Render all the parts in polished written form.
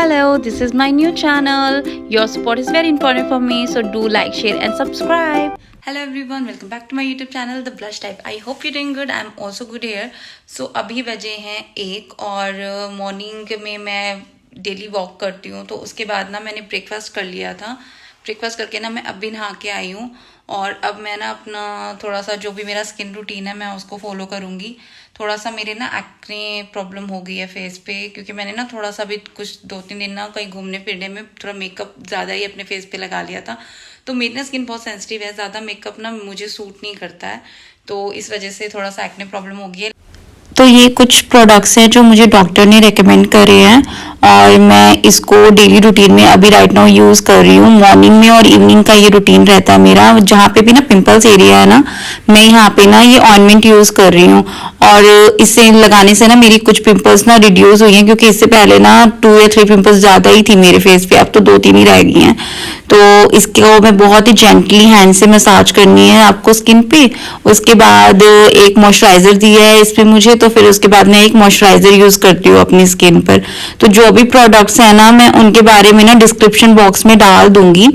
Hello, this is my new channel. Your support is very important for me, so do like, share and subscribe. Hello everyone, welcome back to my YouTube channel The Blush Type. I hope you're doing good. I'm also good here. So अभी बजे हैं 1 और morning में मैं daily walk करती हूँ, तो उसके बाद ना मैंने ब्रेकफास्ट कर लिया था. ब्रेकफास्ट करके ना मैं अभी नहा के आई हूँ और अब मैं ना अपना थोड़ा सा जो भी मेरा स्किन रूटीन है मैं उसको फॉलो करूँगी. थोड़ा सा मेरे ना एक्ने प्रॉब्लम हो गई है फेस पे, क्योंकि मैंने ना थोड़ा सा भी कुछ 2-3 दिन ना कहीं घूमने फिरने में थोड़ा मेकअप ज़्यादा ही अपने फेस पे लगा लिया था. तो मेरी ना स्किन बहुत सेंसिटिव है, ज़्यादा मेकअप ना मुझे सूट नहीं करता है, तो इस वजह से थोड़ा सा एक्ने प्रॉब्लम हो गई है. तो ये कुछ प्रोडक्ट्स हैं जो मुझे डॉक्टर ने रेकमेंड करे हैं और मैं इसको डेली रूटीन में अभी राइट नाउ यूज़ कर रही हूँ. मॉर्निंग में और इवनिंग का ये रूटीन रहता है मेरा. जहाँ पे भी ना पिंपल्स एरिया है ना, मैं यहाँ पे ना ये ऑइंटमेंट यूज़ कर रही हूँ और इसे लगाने से ना मेरी कुछ पिंपल्स ना रिड्यूस हुई हैं, क्योंकि इससे पहले ना 2 या 3 पिंपल्स ज़्यादा ही थी मेरे फेस पे, अब तो 2-3 ही रह गई हैं. तो इसको मैं बहुत ही जेंटली हैंड से मसाज करनी है आपको स्किन पे. उसके बाद एक मॉइस्चराइजर दिया है इसमें मुझे, तो फिर उसके बाद मैं एक मॉइस्चराइजर यूज करती हूँ अपनी स्किन पर. तो जो भी प्रोडक्ट्स हैं ना मैं उनके बारे में ना डिस्क्रिप्शन बॉक्स में डाल दूंगी.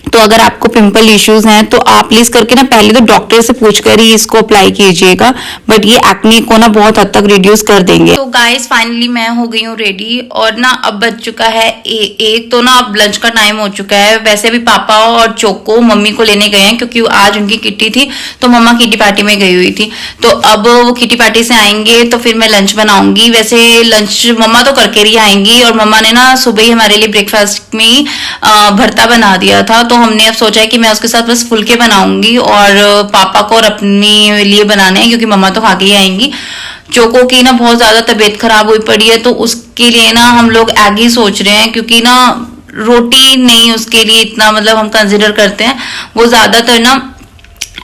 तो अगर आपको पिंपल इश्यूज हैं तो आप प्लीज करके ना पहले तो डॉक्टर से पूछकर ही इसको अप्लाई कीजिएगा, बट ये एक्ने को ना बहुत हद तक रिड्यूस कर देंगे. तो गाइस फाइनली मैं हो गई हूँ रेडी और ना अब बज चुका है एक. तो ना अब लंच का टाइम हो चुका है. वैसे भी पापा और चोको मम्मी को लेने गए हैं, क्योंकि आज उनकी किट्टी थी, तो मम्मा किटी पार्टी में गई हुई थी. तो अब वो किटी पार्टी से आएंगे तो फिर मैं लंच बनाऊंगी. वैसे लंच मम्मा तो करके ही आएंगी, और मम्मा ने ना सुबह ही हमारे लिए ब्रेकफास्ट में ही भरता बना दिया था. तो हमने अब सोचा है कि मैं उसके साथ बस फुलके बनाऊंगी और पापा को और अपने लिए बनाने हैं, क्योंकि मम्मा तो खा के ही आएंगी. चोको की ना बहुत ज्यादा तबीयत खराब हुई पड़ी है, तो उसके लिए ना हम लोग एग ही सोच रहे हैं, क्योंकि ना रोटी नहीं उसके लिए इतना मतलब हम कंसिडर करते हैं. वो ज्यादातर ना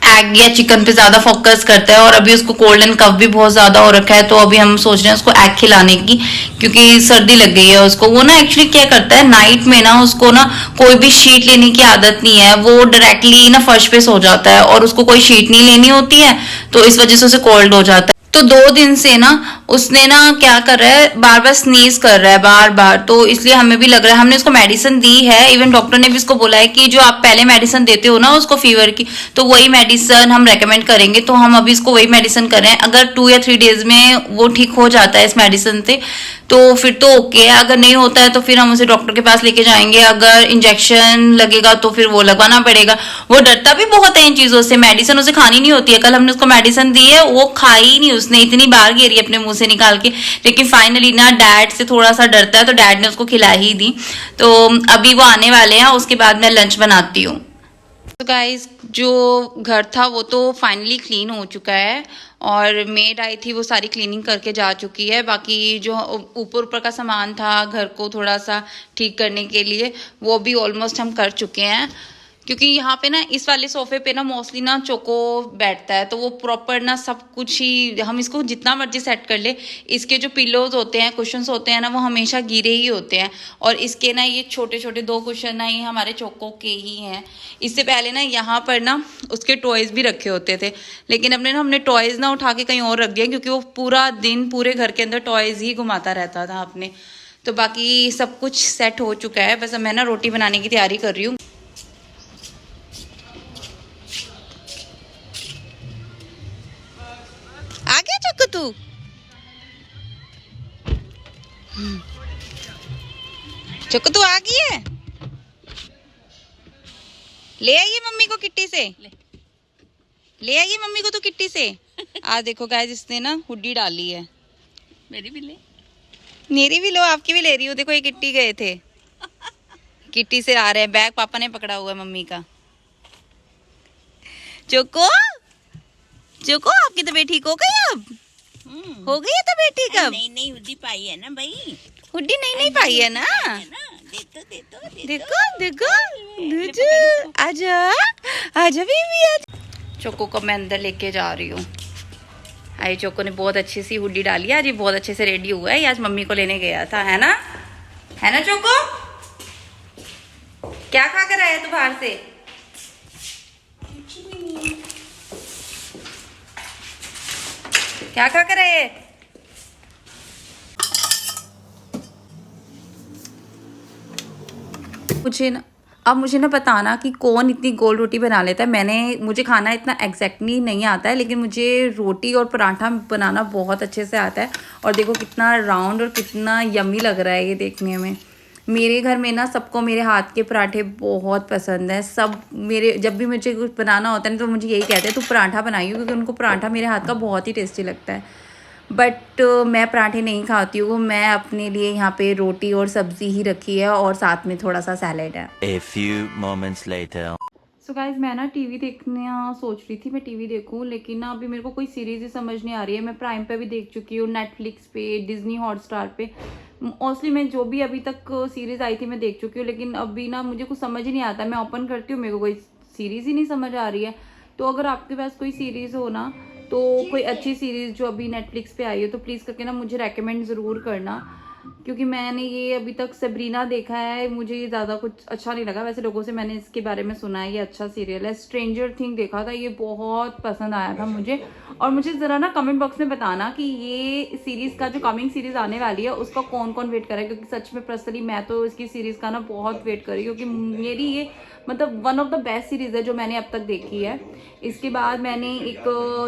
एग या चिकन पे ज्यादा फोकस करता है, और अभी उसको कोल्ड एंड कफ भी बहुत ज्यादा हो रखा है. तो अभी हम सोच रहे हैं उसको एग खिलाने की, क्योंकि सर्दी लग गई है उसको. वो ना एक्चुअली क्या करता है, नाइट में ना उसको ना कोई भी शीट लेने की आदत नहीं है. वो डायरेक्टली ना फर्श पे सो जाता है और उसको कोई शीट नहीं लेनी होती है, तो इस वजह से उसे कोल्ड हो जाता है. तो 2 दिन से ना उसने ना क्या कर रहा है, बार बार स्नीज कर रहा है बार बार. तो इसलिए हमें भी लग रहा है, हमने उसको मेडिसिन दी है. इवन डॉक्टर ने भी इसको बोला है कि जो आप पहले मेडिसिन देते हो ना उसको फीवर की, तो वही मेडिसिन हम रेकमेंड करेंगे. तो हम अभी इसको वही मेडिसिन कर रहे हैं. अगर 2 या 3 डेज में वो ठीक हो जाता है इस मेडिसिन से तो फिर तो ओके है. अगर नहीं होता है तो फिर हम उसे डॉक्टर के पास लेके जाएंगे. अगर इंजेक्शन लगेगा तो फिर वो लगवाना पड़ेगा. वो डरता भी बहुत है इन चीजों से. मेडिसिन उसे खानी नहीं होती है. कल हमने उसको मेडिसिन दी है, वो खाई नहीं उसने, इतनी बार घेरी अपने मुंह से निकाल के. लेकिन फाइनली ना डैड से थोड़ा सा डरता है, तो डैड ने उसको खिला ही दी. तो अभी वो आने वाले हैं, उसके बाद मैं लंच बनाती हूँ. तो गाइस जो घर था वो तो फाइनली क्लीन हो चुका है, और मेड आई थी वो सारी क्लीनिंग करके जा चुकी है. बाकी जो ऊपर ऊपर का सामान था घर को थोड़ा सा ठीक करने के लिए, वो भी ऑलमोस्ट हम कर चुके हैं. क्योंकि यहाँ पे ना इस वाले सोफे पे ना मोस्टली ना चोको बैठता है, तो वो प्रॉपर ना सब कुछ ही, हम इसको जितना मर्जी सेट कर ले, इसके जो पिलोज होते हैं, कुशन्स होते हैं ना, वो हमेशा गिरे ही होते हैं. और इसके ना ये छोटे छोटे 2 कुशन ना ये हमारे चोको के ही हैं. इससे पहले ना यहाँ पर ना उसके टॉयज भी रखे होते थे, लेकिन हमने टॉयज ना उठा के कहीं और रख दिया, क्योंकि वो पूरा दिन पूरे घर के अंदर टॉयज ही घुमाता रहता था अपने. तो बाकी सब कुछ सेट हो चुका है. बस मैं ना रोटी बनाने की तैयारी कर रही हूँ. आ गया चक्कू तू? चक्कू तू आ गई है? ले आइए मम्मी को किट्टी से. ले आइए मम्मी को तो किट्टी से. आज देखो गाइस इसने ना हुड्डी डाली है. मेरी भी ले. मेरी भी लो, आपकी भी ले रही हूँ. देखो ये किट्टी गए थे, किट्टी से आ रहे हैं. बैग पापा ने पकड़ा हुआ है मम्मी का. चोको चोको आपकी तबीयत ठीक हो गई अब? हो गई है तबीयत ठीक अब? नहीं हुड्डी पाई है ना भाई. हुड्डी नहीं पाई है ना. देखो देखो आजा आजा बेबी आजा. चोको को मैं अंदर लेके जा रही हूँ. आई चोको ने बहुत अच्छी सी हुड्डी डाली है आज. ये बहुत अच्छे से रेडी हुआ है. आज मम्मी को लेने गया था, है ना चोको? क्या खा कर आया तू बाहर से? क्या खा कर आए? मुझे ना बताना कि कौन इतनी गोल रोटी बना लेता है। मुझे खाना इतना एग्जैक्टली नहीं आता है, लेकिन मुझे रोटी और पराठा बनाना बहुत अच्छे से आता है। और देखो कितना राउंड और कितना यम्मी लग रहा है ये देखने में। मेरे घर में ना सबको मेरे हाथ के पराठे बहुत पसंद है। सब मेरे जब भी मुझे कुछ बनाना होता है ना तो मुझे यही कहते हैं तू पराठा बनाइयो, क्योंकि उनको पराठा मेरे हाथ का बहुत ही टेस्टी लगता है। बट मैं पराठे नहीं खाती हूँ। मैं अपने लिए यहाँ पे रोटी और सब्ज़ी ही रखी है और साथ में थोड़ा सा सैलेड है। A few moments later. So guys मैं ना टीवी देखना सोच रही थी, मैं टीवी देखूं, लेकिन ना अभी मेरे को कोई सीरीज़ ही समझ नहीं आ रही है। मैं प्राइम पे भी देख चुकी हूँ, नेटफ्लिक्स पे, डिज्नी हॉटस्टार पे। मोस्टली मैं जो भी अभी तक सीरीज़ आई थी मैं देख चुकी हूँ, लेकिन अभी ना मुझे कुछ समझ ही नहीं आता। मैं ओपन करती हूँ, मेरे को कोई सीरीज़ ही नहीं समझ आ रही है। तो अगर आपके पास कोई सीरीज़ हो ना, तो कोई अच्छी सीरीज़ जो अभी नेटफ्लिक्स पे आई हो तो प्लीज़ करके ना मुझे रेकमेंड ज़रूर करना, क्योंकि मैंने ये अभी तक सबरीना देखा है, मुझे ये ज़्यादा कुछ अच्छा नहीं लगा। वैसे लोगों से मैंने इसके बारे में सुना है ये अच्छा सीरियल है। स्ट्रेंजर थिंग देखा था, ये बहुत पसंद आया था मुझे। और मुझे ज़रा ना कमेंट बॉक्स में बताना कि ये सीरीज़ का जो कमिंग सीरीज़ आने वाली है उसका कौन कौन वेट कर रहा है, क्योंकि सच में पर्सनली मैं तो इसकी सीरीज़ का ना बहुत वेट कर रही हूँ, क्योंकि मेरी ये मतलब one of the best series है जो मैंने अब तक देखी है। इसके बाद मैंने एक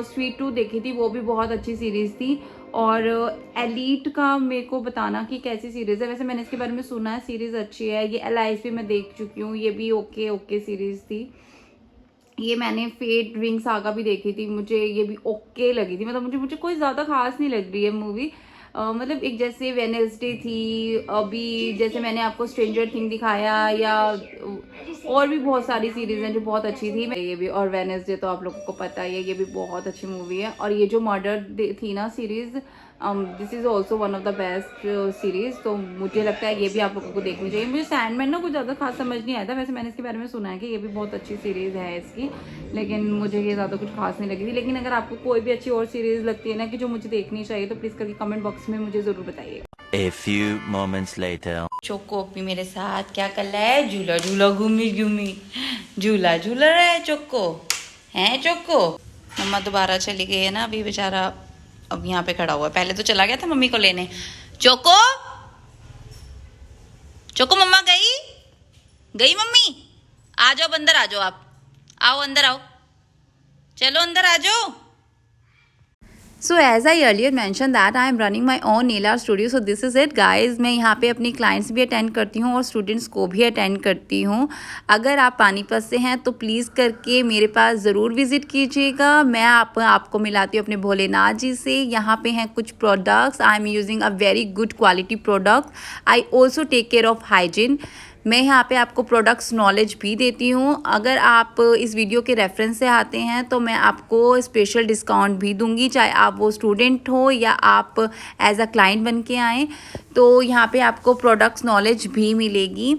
स्वीट टूथ देखी थी, वो भी बहुत अच्छी सीरीज़ थी। और एलीट का मेरे को बताना कि कैसी सीरीज़ है। वैसे मैंने इसके बारे में सुना है, सीरीज़ अच्छी है। ये LIS भी मैं देख चुकी हूँ, ये भी ओके सीरीज़ थी। ये मैंने फेट रिंग सागा भी देखी थी, मुझे ये भी ओके लगी थी। मतलब मुझे कोई ज़्यादा खास नहीं लग रही है मूवी। मतलब एक जैसे वेडनेसडे थी, अभी जैसे मैंने आपको स्ट्रेंजर थिंग दिखाया, या और भी बहुत सारी सीरीज़ हैं जो बहुत अच्छी थी। ये भी, और वेडनेसडे तो आप लोगों को पता ही है, ये भी बहुत अच्छी मूवी है। और ये जो मर्डर थी ना series, this is also one of the best series. तो मुझे लगता है ये भी आप लोगों को देखनी चाहिए। मुझे सैंडमैन ना कुछ ज़्यादा खास समझ नहीं आया था। वैसे मैंने इसके बारे में सुना है कि ये भी बहुत अच्छी सीरीज़ है इसकी, लेकिन मुझे ये ज़्यादा कुछ खास नहीं लगी थी। लेकिन अगर आपको कोई भी अच्छी और सीरीज़ लगती है ना कि जो मुझे देखनी चाहिए, तो प्लीज़ करके कमेंट बॉक्स में मुझे ज़रूर बताइए। A few moments later. Choco भी मेरे साथ क्या कर रहा है, झूला झूला घूमी झूला झूला रहा है चोको। हैं चोको? मम्मा दोबारा चली गई है ना अभी, बेचारा अब यहाँ पे खड़ा हुआ है। पहले तो चला गया था मम्मी को लेने। चोको चोको मम्मा गई मम्मी। आ जाओ अंदर, आ जाओ, आप आओ अंदर आओ, चलो अंदर आ जाओ। So as I earlier mentioned that I am running my own nail art studio. So this is it guys. मैं यहाँ पे अपनी क्लाइंट्स भी अटेंड करती हूँ और स्टूडेंट्स को भी अटेंड करती हूँ। अगर आप पानीपत से हैं तो प्लीज़ करके मेरे पास ज़रूर विज़िट कीजिएगा। मैं आपको मिलाती हूँ अपने भोलेनाथ जी से। यहाँ पे हैं कुछ products, I am using a very good quality product. I also take care of hygiene. मैं यहाँ पे आपको प्रोडक्ट्स नॉलेज भी देती हूँ। अगर आप इस वीडियो के रेफरेंस से आते हैं तो मैं आपको स्पेशल डिस्काउंट भी दूंगी, चाहे आप वो स्टूडेंट हो या आप एज अ क्लाइंट बन के आएँ। तो यहाँ पे आपको प्रोडक्ट्स नॉलेज भी मिलेगी।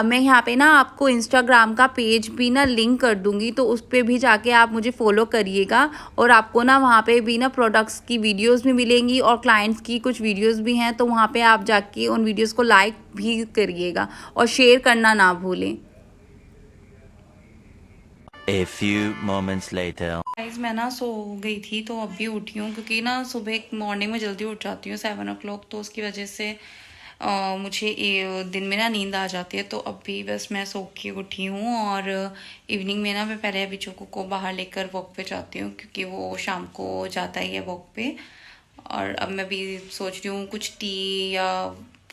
मैं यहाँ पे ना आपको इंस्टाग्राम का पेज भी ना लिंक कर दूँगी, तो उस पर भी जाके आप मुझे फॉलो करिएगा। और आपको ना वहाँ पे भी ना प्रोडक्ट्स की वीडियोस भी मिलेंगी और क्लाइंट्स की कुछ वीडियोस भी हैं, तो वहाँ पे आप जाके उन वीडियोस को लाइक भी करिएगा और शेयर करना ना भूलें। A few moments later. Guys मैं ना सो गई थी तो अभी उठी हूँ, क्योंकि ना सुबह मॉर्निंग में जल्दी उठ जाती हूँ 7 o'clock, तो उसकी वजह से मुझे दिन में ना नींद आ जाती है। तो अभी बस मैं सो के उठी हूँ। और इवनिंग में ना मैं पहले अभी चोको को बाहर लेकर वॉक पे जाती हूँ, क्योंकि वो शाम को जाता ही है वॉक पे। और अब मैं भी सोच रही हूँ कुछ टी या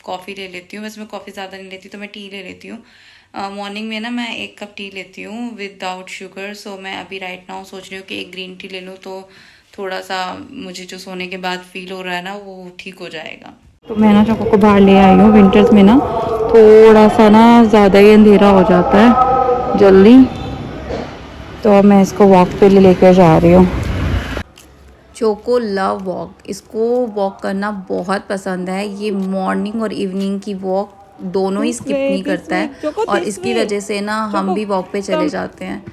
कॉफ़ी ले लेती हूँ। वैसे मैं कॉफ़ी ज़्यादा नहीं लेती तो मैं टी ले लेती हूँ। मॉर्निंग में ना मैं 1 कप टी लेती हूँ विदाउट शुगर। सो मैं अभी राइट नाउ सोच रही हूँ कि एक ग्रीन टी ले लूँ, तो थोड़ा सा मुझे जो सोने के बाद फील हो रहा है ना वो ठीक हो जाएगा। तो मैं ना चोको को बाहर ले आई हूँ। विंटर्स में ना थोड़ा सा ना ज़्यादा ही अंधेरा हो जाता है जल्दी, तो अब मैं इसको वॉक पे लेकर जा रही हूँ। चोको लव वॉक, इसको वॉक करना बहुत पसंद है। ये मॉर्निंग और इवनिंग की वॉक दोनों ही स्किप नहीं करता है, और इसकी वजह से ना हम भी वॉक पे चले जाते हैं।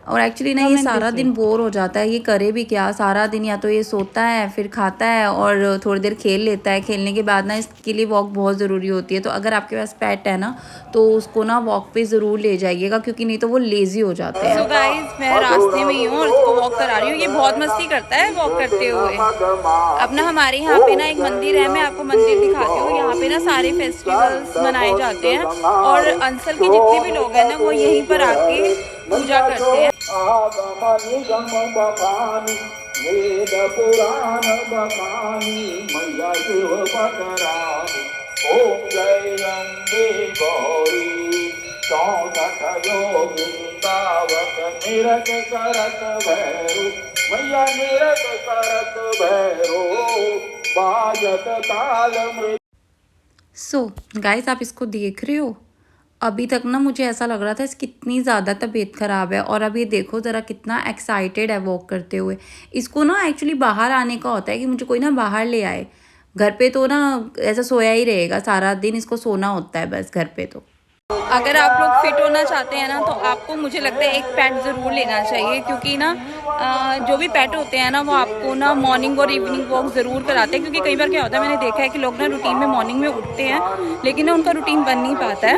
और एक्चुअली ना ये सारा दिन बोर हो जाता है, ये करे भी क्या, सारा दिन या तो ये सोता है फिर खाता है और थोड़ी देर खेल लेता है। खेलने के बाद ना इसके लिए वॉक बहुत ज़रूरी होती है, तो अगर आपके पास पेट है ना तो उसको ना वॉक पे ज़रूर ले जाइएगा, क्योंकि नहीं तो वो लेज़ी हो जाते हैं। सो गाइस, मैं रास्ते में ही हूँ और इसको वॉक करा रही हूँ। ये बहुत मस्ती करता है वॉक करते हुए। अब ना हमारे यहाँ पे ना एक मंदिर है, मैं आपको मंदिर दिखाती हूँ। यहाँ पे ना सारे फेस्टिवल्स मनाए जाते हैं और अंचल के जितने भी लोग हैं ना वो यहीं पर आके पूजा करते हैं। वेद पुराण बखानी मैया शिव पकरानी। ओम जय अम्बे गौरी 64 योगिंदावत निरत करत भैरो मैया निरत करत भैरो बाजत ताल मृत। सो गाइस, आप इसको देख रहे हो, अभी तक ना मुझे ऐसा लग रहा था इसकी कितनी ज़्यादा तबीयत ख़राब है, और अब ये देखो ज़रा कितना एक्साइटेड है वॉक करते हुए। इसको ना एक्चुअली बाहर आने का होता है कि मुझे कोई ना बाहर ले आए। घर पे तो ना ऐसा सोया ही रहेगा सारा दिन, इसको सोना होता है बस घर पे। तो अगर आप लोग फिट होना चाहते हैं ना तो आपको, मुझे लगता है, एक पेट ज़रूर लेना चाहिए, क्योंकि ना जो भी पेट होते हैं ना वो आपको ना मॉर्निंग और इवनिंग वॉक ज़रूर कराते हैं। क्योंकि कई बार क्या होता है, मैंने देखा है कि लोग ना रूटीन में मॉर्निंग में उठते हैं लेकिन ना उनका रूटीन बन नहीं पाता है।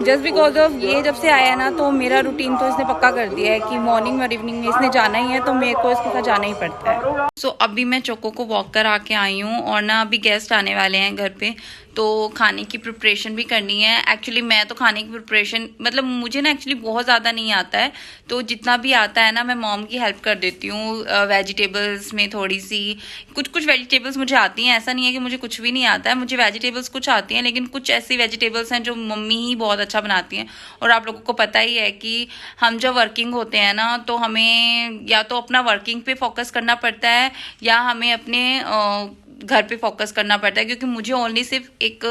जस्ट बिकॉज ऑफ ये जब से आया है ना तो मेरा रूटीन तो इसने पक्का कर दिया है कि मॉर्निंग और इवनिंग में इसने जाना ही है, तो मेरे को इसके साथ जाना ही पड़ता है। सो अभी मैं चोको को वॉक करा के आई हूँ और ना अभी गेस्ट आने वाले हैं घर पे, तो खाने की प्रिपरेशन भी करनी है। एक्चुअली मैं तो खाने की प्रिपरेशन, मतलब मुझे ना एक्चुअली बहुत ज़्यादा नहीं आता है, तो जितना भी आता है ना मैं मॉम की हेल्प कर देती हूँ। वेजिटेबल्स में थोड़ी सी कुछ वेजिटेबल्स मुझे आती हैं, ऐसा नहीं है कि मुझे कुछ भी नहीं आता है। मुझे वेजिटेबल्स कुछ आती हैं, लेकिन कुछ ऐसी वेजिटेबल्स हैं जो मम्मी ही बहुत अच्छा बनाती हैं। और आप लोगों को पता ही है कि हम जब वर्किंग होते हैं ना तो हमें या तो अपना वर्किंग पे फोकस करना पड़ता है या हमें अपने घर पे फोकस करना पड़ता है, क्योंकि मुझे ओनली सिर्फ एक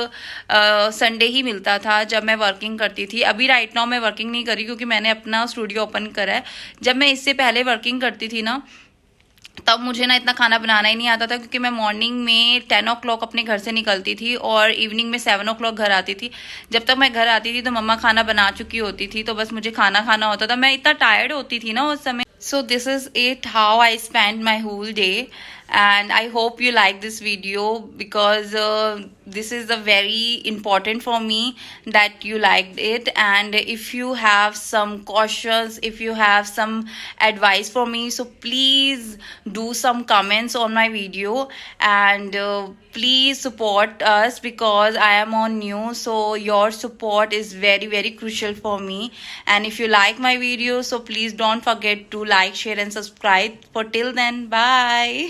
संडे ही मिलता था जब मैं वर्किंग करती थी। अभी राइट नाउ मैं वर्किंग नहीं करी क्योंकि मैंने अपना स्टूडियो ओपन करा है। जब मैं इससे पहले वर्किंग करती थी ना तब मुझे ना इतना खाना बनाना ही नहीं आता था, क्योंकि मैं मॉर्निंग में 10 o'clock अपने घर से निकलती थी और इवनिंग में 7 o'clock घर आती थी। जब तक मैं घर आती थी तो मम्मा खाना बना चुकी होती थी, तो बस मुझे खाना खाना होता था। मैं इतना टायर्ड होती थी ना उस समय। So this is it, how I spent my whole day, and I hope you like this video because this is a very important for me that you liked it. And if you have some questions, if you have some advice for me, so please do some comments on my video, and please support us because I am on new, so your support is very crucial for me. And if you like my video, so please don't forget to like, share and subscribe. For till then, bye.